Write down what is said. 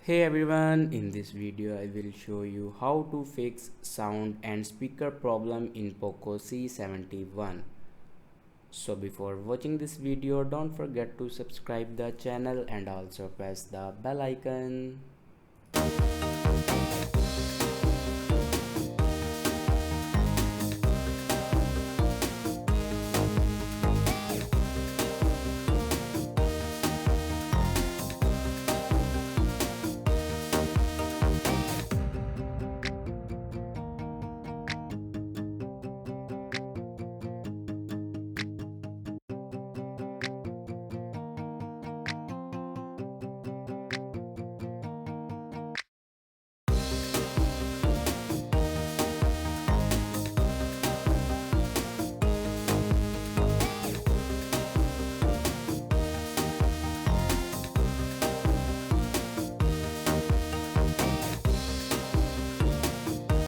Hey everyone, in this video I will show you how to fix sound and speaker problem in POCO C71. So before watching this video, don't forget to subscribe the channel and also press the bell icon.